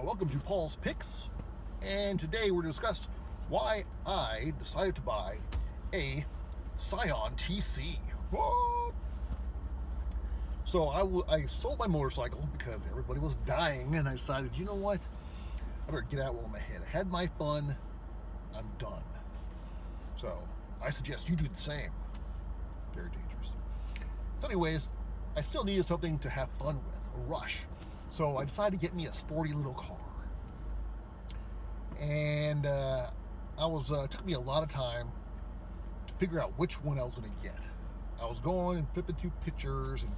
Welcome to Paul's Picks, and today we're going to discuss why I decided to buy a Scion TC. What? So I sold my motorcycle because everybody was dying, and I decided, you know what? I better get out while I'm ahead. I had my fun. I'm done. So I suggest you do the same. Very dangerous. So anyways, I still needed something to have fun with, a rush. So I decided to get me a sporty little car. And it took me a lot of time to figure out which one I was going to get. I was going and flipping through pictures and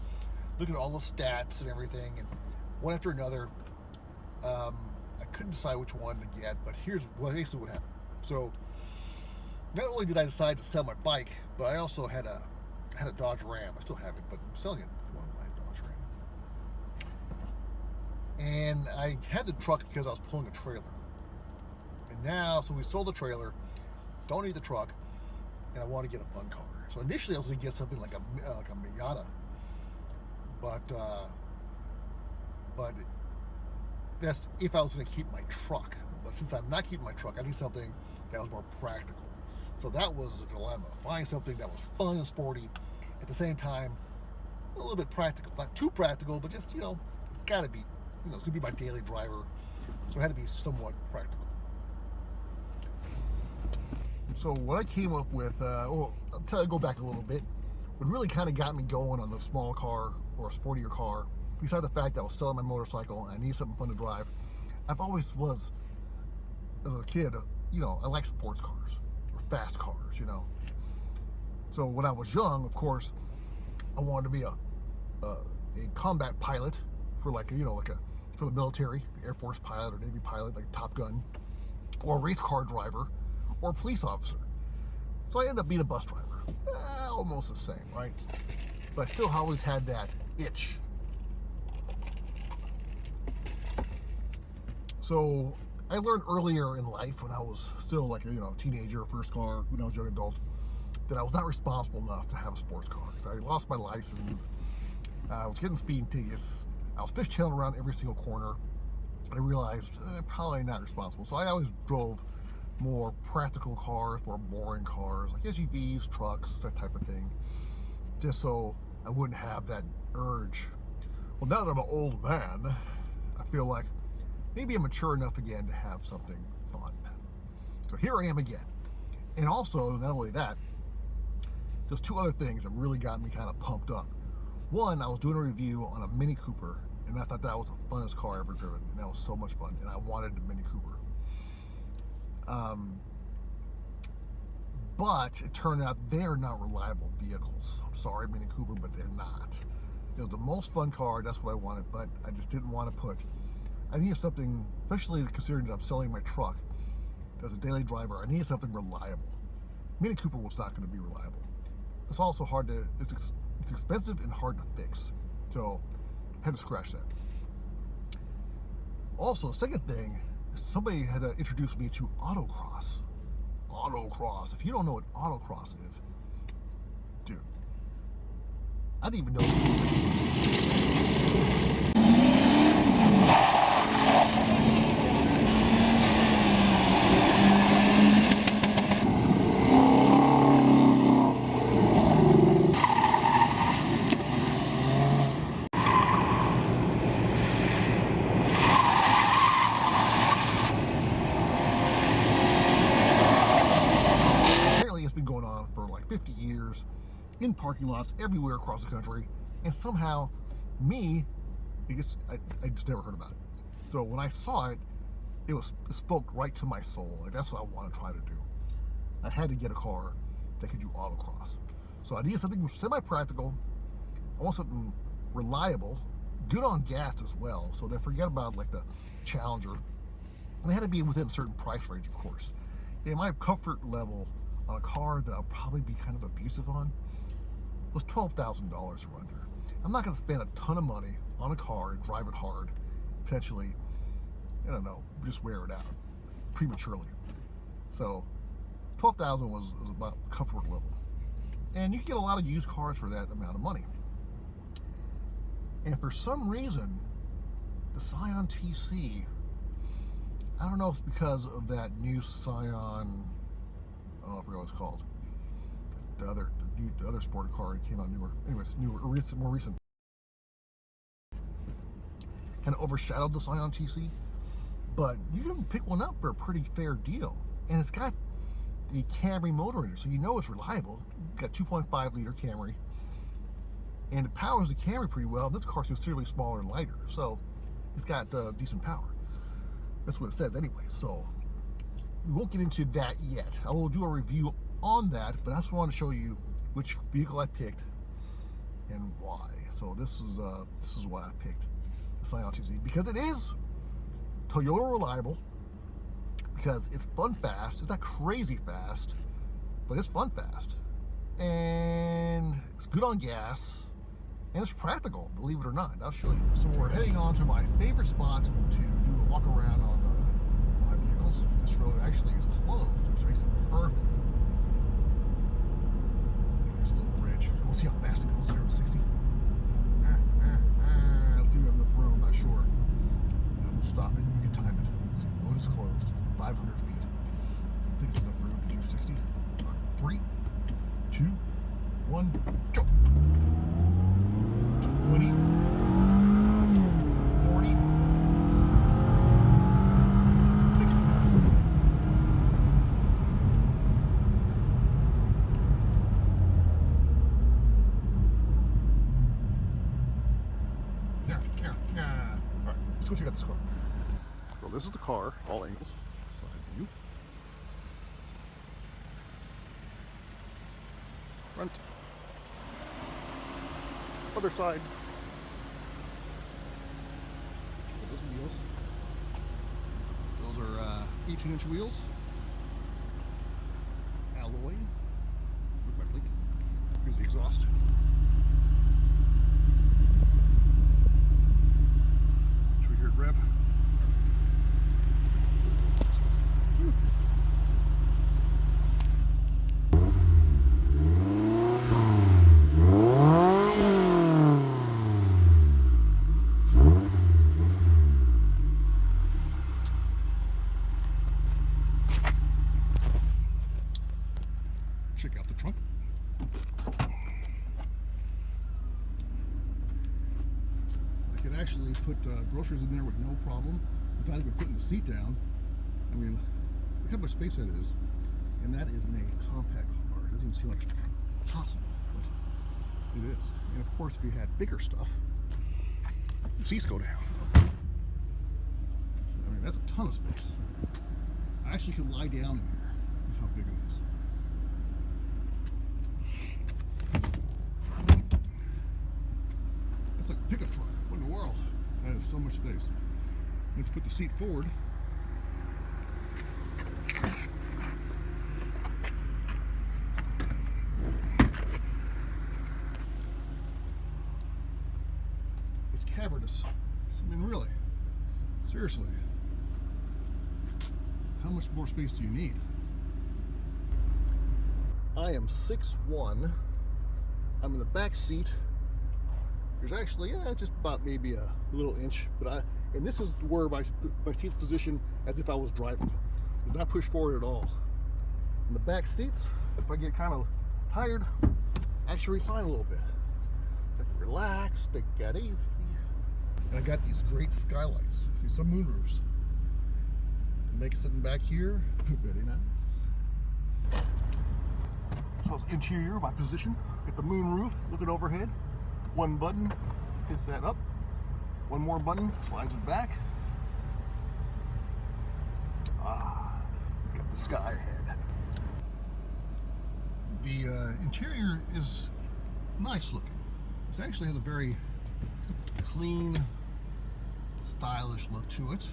looking at all the stats and everything, and one after another. I couldn't decide which one to get, but here's basically what happened. So not only did I decide to sell my bike, but I also had a Dodge Ram. I still have it, but I'm selling it. And I had the truck because I was pulling a trailer. And now, so we sold the trailer, don't need the truck, and I want to get a fun car. So initially I was going to get something like a Miata, but that's if I was going to keep my truck. But since I'm not keeping my truck, I need something that was more practical. So that was a dilemma. Find something that was fun and sporty, at the same time, a little bit practical. Not too practical, but just, it's got to be. It's going to be my daily driver, so it had to be somewhat practical. So what I came up with, I'll go back a little bit. What really kind of got me going on the small car or a sportier car, besides the fact that I was selling my motorcycle and I needed something fun to drive, I've always was, as a kid, I like sports cars or fast cars, So when I was young, of course, I wanted to be a combat pilot for for the military, Air Force pilot or Navy pilot, like Top Gun, or a race car driver, or a police officer. So I ended up being a bus driver. Almost the same, right? But I still always had that itch. So I learned earlier in life, when I was still a teenager, first car, when I was a young adult, that I was not responsible enough to have a sports car. I lost my license. I was getting speeding tickets. I was fishtailing around every single corner. I realized probably not responsible. So I always drove more practical cars, more boring cars, like SUVs, trucks, that type of thing, just so I wouldn't have that urge. Well, now that I'm an old man, I feel like maybe I'm mature enough again to have something fun. So here I am again. And also, not only that, there's two other things that really got me kind of pumped up. One, I was doing a review on a Mini Cooper, and I thought that was the funnest car I've ever driven, and that was so much fun, and I wanted a Mini Cooper. But it turned out they're not reliable vehicles. I'm sorry, Mini Cooper, but they're not. It was the most fun car, that's what I wanted, but I just didn't want to I needed something, especially considering that I'm selling my truck as a daily driver, I needed something reliable. Mini Cooper was not going to be reliable. It's also it's expensive and hard to fix, so I had to scratch that. Also, the second thing, somebody had introduced me to autocross. Autocross. If you don't know what autocross is, dude, I didn't even know. It's been going on for like 50 years in parking lots everywhere across the country, and somehow I just never heard about it. So when I saw it, it spoke right to my soul. Like, that's what I want to try to do. I had to get a car that could do autocross. So I needed something semi-practical. I want something reliable, good on gas as well. So they forget about like the Challenger. And it had to be within a certain price range, of course. And my comfort level on a car that I'll probably be kind of abusive on was $12,000 or under. I'm not going to spend a ton of money on a car and drive it hard, potentially, just wear it out prematurely. So $12,000 was about comfort level. And you can get a lot of used cars for that amount of money. And for some reason, the Scion TC I don't know if it's because of that new Scion. Oh, I forgot what it's called. The other sport car that came out newer. Anyways, more recent. Kind of overshadowed the Scion TC, but you can pick one up for a pretty fair deal, and it's got the Camry motor in it, so you know it's reliable. It's got 2.5 liter Camry, and it powers the Camry pretty well. This car's considerably smaller and lighter, so it's got decent power. That's what it says anyway. So we won't get into that yet. I will do a review on that, but I just want to show you which vehicle I picked and why. So this is why I picked the Scion TC, because it is Toyota reliable, because it's fun fast. It's not crazy fast, but it's fun fast, and it's good on gas, and it's practical, believe it or not. I'll show you. So we're heading on to my favorite spot to do a walk around on my vehicles. This road actually is closed, which makes it perfect. And there's a little bridge. We'll see how fast it goes, 0 to 60. Let's see if we have enough room, I'm not sure. We'll stop it, you can time it. See, the road is closed, 500 feet. I think it's enough room to do 60. 3, 2, 1, go! 20, 40, 60. Alright, let's go check out this car. So this is the car, all angles. Side view. Front. Other side. Those are wheels. Those are 18-inch wheels. Alloy. With my blink. Here's the exhaust. Should we hear it rev? Check out the trunk. I could actually put groceries in there with no problem without even putting the seat down. I mean, look how much space that is. And that is in a compact car. It doesn't even seem like it's possible, but it is. And of course, if you had bigger stuff, the seats go down. I mean, that's a ton of space. I actually could lie down in here. That's how big it is. That's like a pickup truck. What in the world? That is so much space. Let's put the seat forward. It's cavernous. I mean, really. Seriously. How much more space do you need? I am 6'1". I'm in the back seat. There's actually, just about maybe a little inch, and this is where my seat's positioned as if I was driving. It's not pushed forward at all. In the back seats, if I get kind of tired, actually recline a little bit. Relax, take it easy. And I got these great skylights, some moonroofs. Make sitting back here very nice. So it's interior, my position. Get the moonroof, looking overhead. One button hits that up. One more button slides it back. Got the sky ahead. The interior is nice looking. This actually has a very clean, stylish look to it.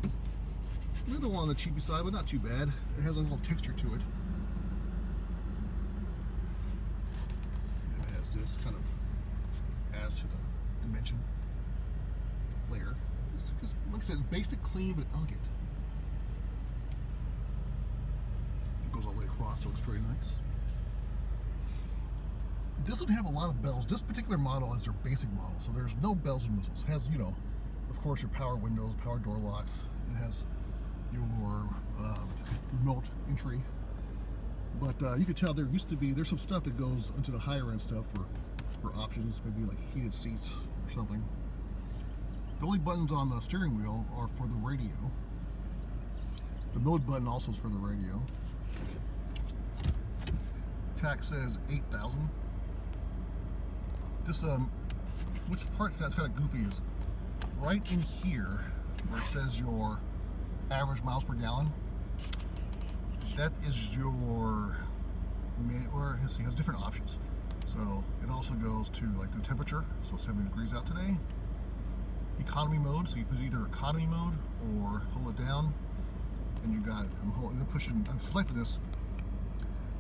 A little on the cheapy side, but not too bad. It has a little texture to it. And it has this kind of adds to the dimension, flair. It's, like I said, basic, clean, but elegant. It goes all the way across, so it's very nice. It doesn't have a lot of bells. This particular model is their basic model, so there's no bells and whistles. It has, you know, Of course, your power windows, power door locks. It has your remote entry. But you can tell there's some stuff that goes into the higher end stuff for options, maybe like heated seats or something. The only buttons on the steering wheel are for the radio. The mode button also is for the radio. Tax says 8,000. This which part that's kind of goofy is right in here where it says your average miles per gallon. That is your, or let's see, it has different options. So it also goes to like the temperature, so 70 degrees out today. Economy mode, so you put either economy mode or hold it down, and you got, I'm selecting this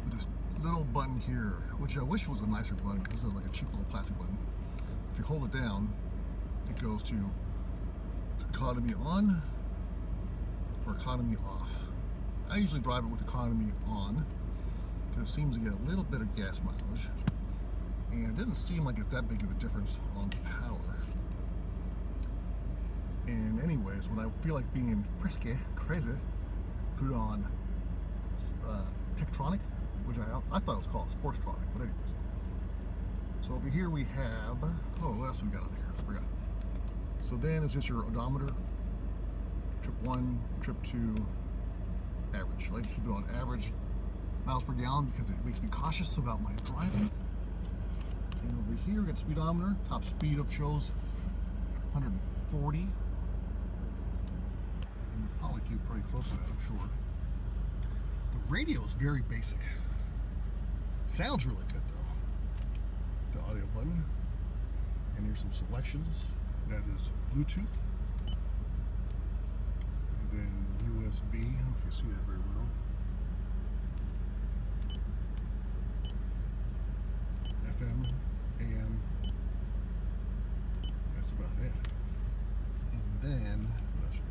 with this little button here, which I wish was a nicer button because it's like a cheap little plastic button. If you hold it down, it goes to economy on or economy off. I usually drive it with economy on because it seems to get a little bit of gas mileage, and it doesn't seem like it's that big of a difference on power. And anyways, when I feel like being frisky, crazy, put it on Tektronic, which I thought it was called Sportstronic, but anyways. So over here we have, oh, what else we got on here? I forgot. So then it's just your odometer, trip 1, trip 2, average. I like to keep it on average miles per gallon because it makes me cautious about my driving. And over here we got speedometer, top speed of shows 140. And you probably keep pretty close to that, I'm sure. The radio is very basic. Sounds really good though. The audio button, and here's some selections. That is Bluetooth, and then USB. I don't know if you see that very well. FM, AM. That's about it. And then what else you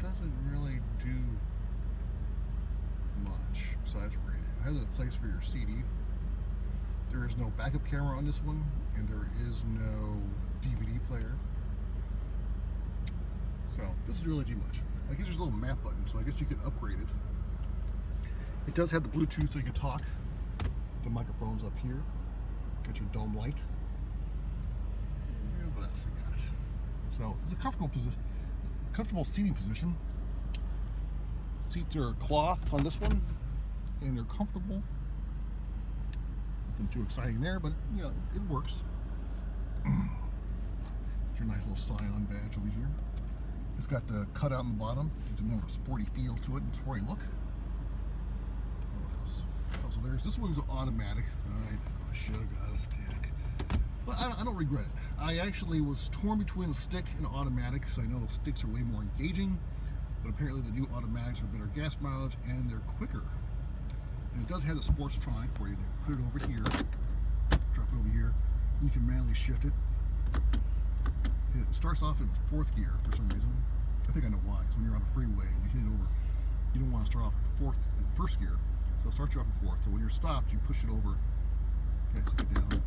got? So doesn't really do much besides radio. It has a place for your CD. There is no backup camera on this one, and there is no DVD player. So this doesn't really do much. I guess there's a little map button, so I guess you can upgrade it. It does have the Bluetooth, so you can talk. The microphone's up here. Got your dome light. And what else we got? So it's a comfortable seating position. Seats are cloth on this one, and they're comfortable. Nothing too exciting there, but you know, it works. Your nice little Scion badge over here. It's got the cutout on the bottom. It's a more sporty feel to it, and sporty look. What else? Oh, so there's this one's automatic. Alright, I should have got a stick. But I don't regret it. I actually was torn between a stick and automatic because I know sticks are way more engaging. But apparently the new automatics are better gas mileage and they're quicker. And it does have a Sportstronic where you put it over here, drop it over here, and you can manually shift it. It starts off in 4th gear for some reason. I think I know why, because when you're on a freeway and you hit it over, you don't want to start off in 1st gear. So it starts you off in 4th. So when you're stopped, you push it over, click it down to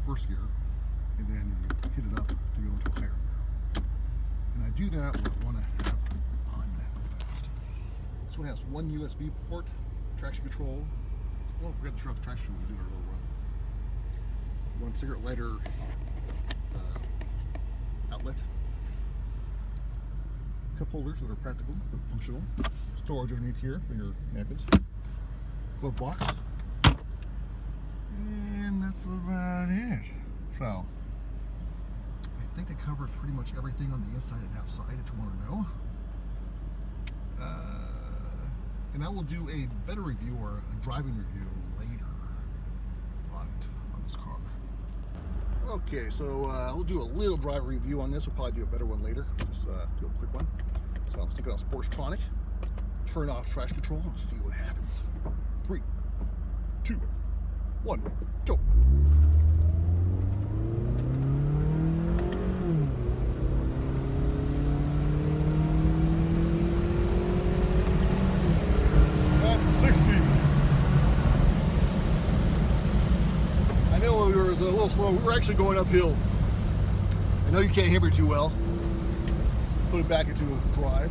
1st gear, and then you hit it up to go into a higher gear. And I do that when I want to have fun fast. This one has one USB port, traction control. Oh, I forgot to turn off the traction control when we did our little run. One cigarette lighter outlet. Cup holders that are practical but functional. Storage underneath here for your napkins. Glove box. And that's about it. So, I think that covers pretty much everything on the inside and outside that you want to know. And I will do a better review or a driving review later on this car. Okay, so we'll do a little driver review on this. We'll probably do a better one later. Just do a quick one. So I'll stick it on Sportstronic, turn off traction control, and see what happens. 3, 2, 1, go. That's 60. I know it was a little slow we're actually going uphill. I know you can't hear me too well. Put it back into drive.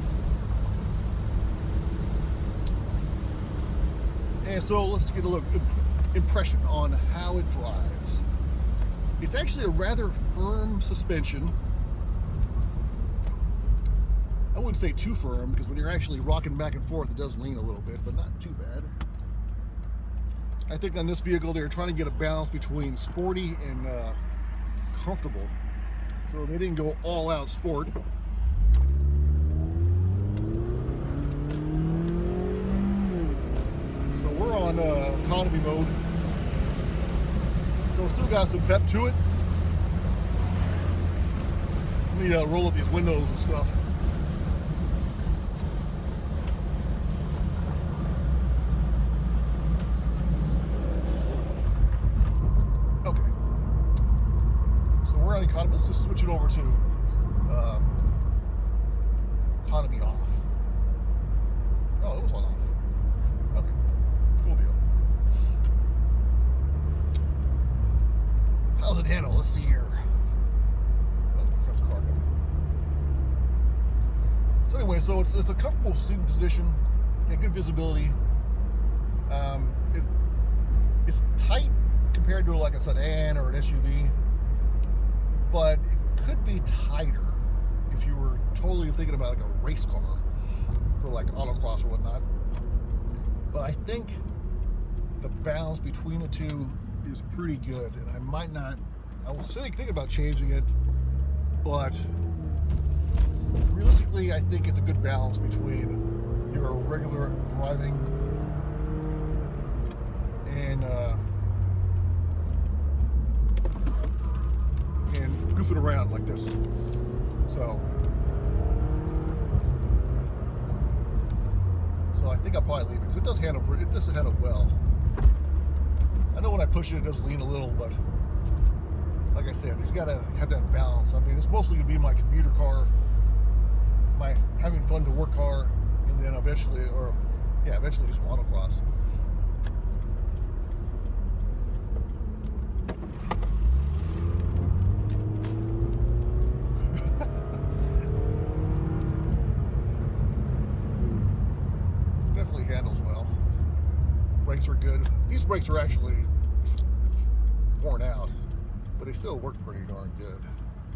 And so let's get a look impression on how it drives. It's actually a rather firm suspension. I wouldn't say too firm, because when you're actually rocking back and forth, it does lean a little bit, but not too bad. I think on this vehicle, they're trying to get a balance between sporty and comfortable. So they didn't go all out sport. So we're on economy mode. So it's still got some pep to it. Let me roll up these windows and stuff. Okay. So we're on economy. Let's just switch it over to economy off. Oh, it was on off. Okay. Cool deal. How's it handle? Let's see here. So anyway, so it's a comfortable seating position, good visibility. It's tight compared to like a sedan or an SUV, but it could be tighter if you were totally thinking about like a race car for like autocross or whatnot. But I think the balance between the two is pretty good, and I was thinking about changing it, but realistically, I think it's a good balance between your regular driving and goofing around like this. So I think I'll probably leave it, because it does handle well. I know when I push it, it does lean a little, but like I said, you gotta have that balance. I mean, it's mostly gonna be my commuter car, my having fun to work car, and then eventually just autocross. It definitely handles well. Brakes are good. These brakes are actually worn out, but they still work pretty darn good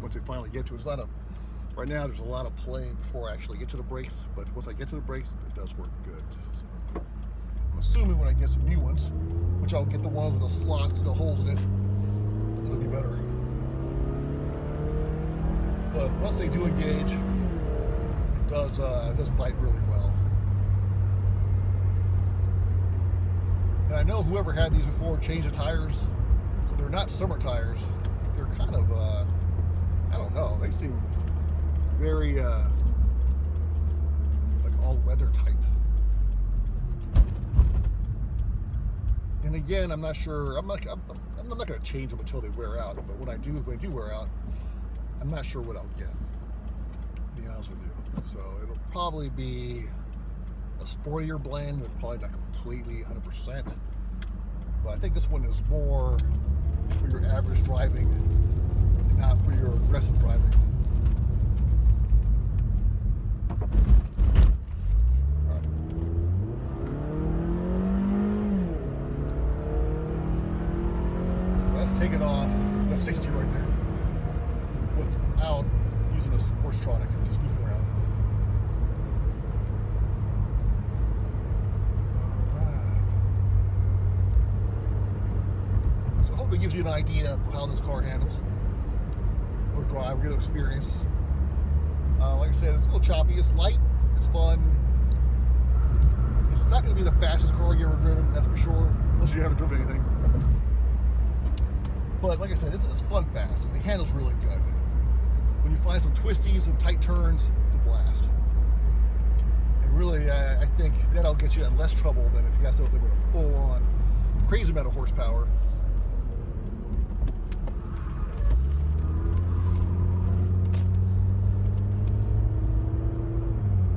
once they finally get to it. Right now, there's a lot of play before I actually get to the brakes, but once I get to the brakes, it does work good. So I'm assuming when I get some new ones, which I'll get the ones with the slots and the holes in it, it'll be better. But once they do engage, it does bite really well. And I know whoever had these before changed the tires, so they're not summer tires. They're kind of, I don't know, they seem very like all-weather type. And again, I'm not sure. I'm not going to change them until they wear out. But when they do wear out, I'm not sure what I'll get, to be honest with you. So it'll probably be a sportier blend, but probably not completely 100%. But I think this one is more for your average driving, and not for your aggressive driving. Take it off, that's 60 right there, without using a Sportstronic, just goofing around. Alright. So I hope it gives you an idea of how this car handles, or drive, real experience. Like I said, it's a little choppy, it's light, it's fun. It's not going to be the fastest car you ever driven, that's for sure, unless you haven't driven anything. But like I said, it's fun fast, and it handles really good. When you find some twisties, some tight turns, it's a blast. And really, I think that'll get you in less trouble than if you got something with a full-on crazy amount of horsepower.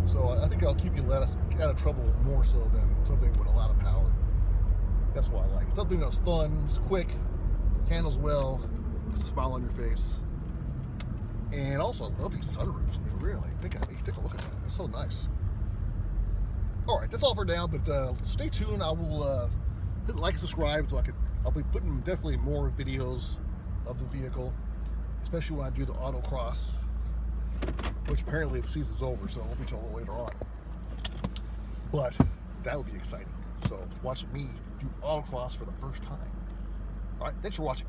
So I think it'll keep you out of trouble more so than something with a lot of power. That's why I like it. Something that's fun, it's quick, handles well, Puts a smile on your face. And also, I love these sunroofs. I mean, really, take a look at that. It's so nice. All right, that's all for now, but stay tuned. I will hit like and subscribe so I'll be putting definitely more videos of the vehicle, especially when I do the autocross, which apparently the season's over, so it won't be till a little later on. But that would be exciting. So watching me do autocross for the first time. All right, thanks for watching.